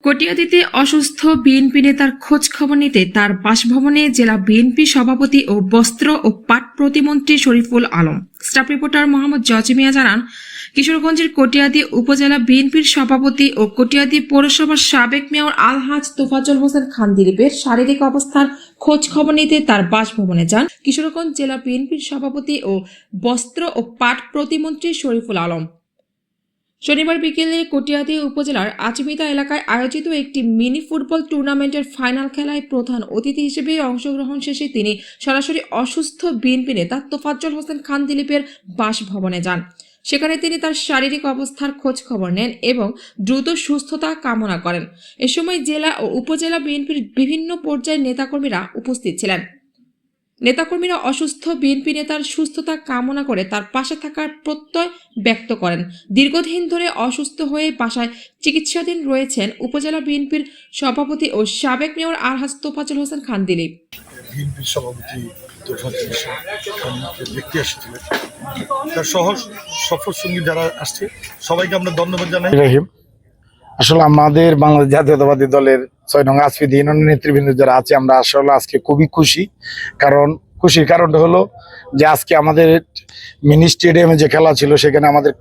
কটিয়াদীতে অসুস্থ বিএনপি নেতার খোঁজ খবর নিতে তার বাসভবনে জেলা বিএনপি সভাপতি ও বস্ত্র ও পাট প্রতিমন্ত্রী শরীফুল আলম। স্টাফ রিপোর্টার মোহাম্মদ জজিমিয়া জানান, কিশোরগঞ্জের কটিয়াদী উপজেলা বিএনপির সভাপতি ও কটিয়াদী পৌরসভার সাবেক মেয়র আলহাজ তোফাজ্জল হোসেন খান দিলীপের শারীরিক অবস্থার খোঁজ খবর নিতে তার বাসভবনে যান কিশোরগঞ্জ জেলা বিএনপির সভাপতি ও বস্ত্র ও পাট প্রতিমন্ত্রী শরীফুল আলম। শনিবার বিকেলে কটিয়াদী উপজেলার আচিমিতা এলাকায় আয়োজিত একটি মিনি ফুটবল টুর্নামেন্টের ফাইনাল খেলায় প্রধান অতিথি হিসেবে অংশগ্রহণ শেষে তিনি সরাসরি অসুস্থ বিএনপি নেতা তোফাজ্জল হোসেন খান দিলীপের বাসভবনে যান। সেখানে তিনি তার শারীরিক অবস্থার খোঁজ খবর নেন এবং দ্রুত সুস্থতা কামনা করেন। এ সময় জেলা ও উপজেলা বিএনপির বিভিন্ন পর্যায়ের নেতাকর্মীরা উপস্থিত ছিলেন। নেতাকর্মীরা অসুস্থ বিএনপি নেতার সুস্থতা কামনা করে তার পাশে থাকার প্রত্যয় ব্যক্ত করেন। দীর্ঘদিন ধরে অসুস্থ হয়ে বাসায় চিকিৎসাধীন রয়েছেন উপজেলা বিএনপির সভাপতি ও সাবেক মেয়র আলহাজ তোফাজ্জল হোসেন খান দিলীপ। বিএনপির সভাপতি তোফাজ্জল হোসেন ব্যক্তি এসেছিলেন, তার সহ সফর সঙ্গী যারা আসছে সবাইকে আমরা ধন্যবাদ জানাই। আসলে আমাদের বাংলাদেশ জাতীয়তাবাদী দলের ৬ নং আসফিদি ইউনিয়নের নেতৃবৃন্দ যারা আছে, আমরা আসলে আজকে খুবই খুশি। খুশির কারণটা হলো যে আজকে আমাদের মিনি স্টেডিয়ামে যে খেলা ছিল সেখানে আমাদের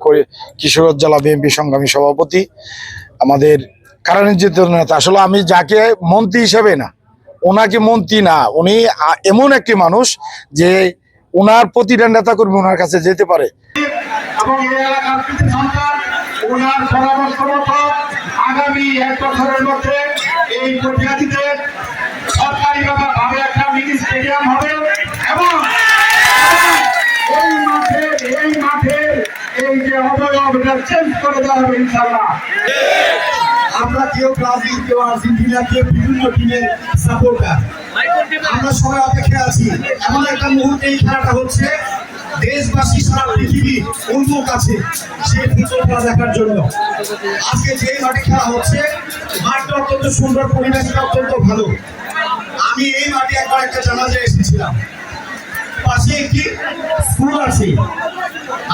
কিশোরগঞ্জ জেলা বিএনপি সংগ্রামী সভাপতি, আমাদের কারানির্যাতিত নেতা, আসলে আমি যাকে মন্ত্রী হিসেবে না, ওনাকে মন্ত্রী না, উনি এমন একটি মানুষ যে ওনার প্রতিটা নেতাকর্মী ওনার কাছে যেতে পারে। ওনার পরামর্শ মতো আগামী ১ বছরের মধ্যে এই কটিয়াদীতে সরকারিভাবে একটা মিনি স্টেডিয়াম হবে এবং এই মাঠে এই যে অবয়ব চেঞ্জ করে দেওয়া হবে ইনশাআল্লাহ। আমরা কেউ ব্রাজিল, কেউ আর্জেন্টিনা, কেউ বিভিন্ন টিমের সাপোর্টার, আমরা সবাই অপেক্ষা আছি। এমন একটা মুহূর্তে এই খেলাটা হচ্ছে, দেশবাসী সারা পৃথিবী উন্মুখ আছে সেই ফুটবলটা দেখার জন্য। আজকে যে মাঠে খেলা হচ্ছে, মাঠটা অত্যন্ত সুন্দর, পরিবেশটা অত্যন্ত ভালো। আমি এই মাঠে একবার একটা জানাজায় এসেছিলাম, পাশে একটি স্কুল আছে,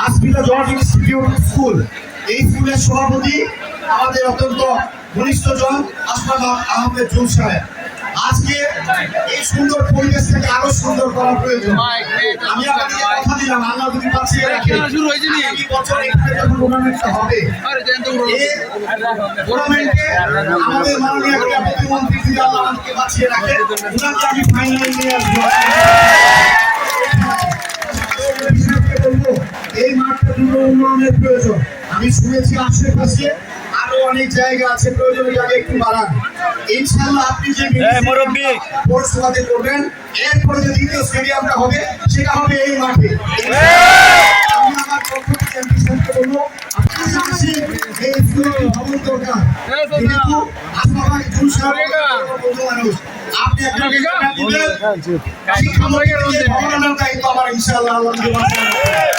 আসফিদা জর্জ ইনস্টিটিউট স্কুল। এই স্কুলের সভাপতি আমাদের অত্যন্ত ঘনিষ্ঠজন আশরাফ আহমেদ জুল সাহেব। আজকে এই সুন্দর পরিবেশটাকে আরো সুন্দর করা প্রয়োজন। আমি আপনাকে কথা দিলাম, আল্লাহ যদি বাঁচিয়ে রাখে, আগামী বছর এখানে যখন টুর্নামেন্টটা হবে, এই টুর্নামেন্টে আমাদের মাননীয় প্রতিমন্ত্রী যদি আল্লাহ আমাকে বাঁচিয়ে রাখে, ওনাকে আমি ফাইনালে নিয়ে আসবো। এই মাঠটা দ্রুত উন্নয়নের প্রয়োজন। আমি শুনেছি আশেপাশে আরো অনেক জায়গা আছে, প্রয়োজন জায়গা একটু বাড়ান। ইনশাআল্লাহ আপনি যে পৌরসভাতে করবেন, এরপরে যে দ্বিতীয় স্টেডিয়ামটা হবে সেটা হবে এই মাঠে। আমি আমার পক্ষে চ্যাম্পিয়নকে বলবো, পাশাপাশি এই স্কুলটি ভবন দরকার, কিন্তু আপনারা একটু মানুষ আপনি একটা দিবেন, শিক্ষামন্ত্রীকে ভবনের দায়িত্ব আমার ইনশাআল্লাহ আল্লাহ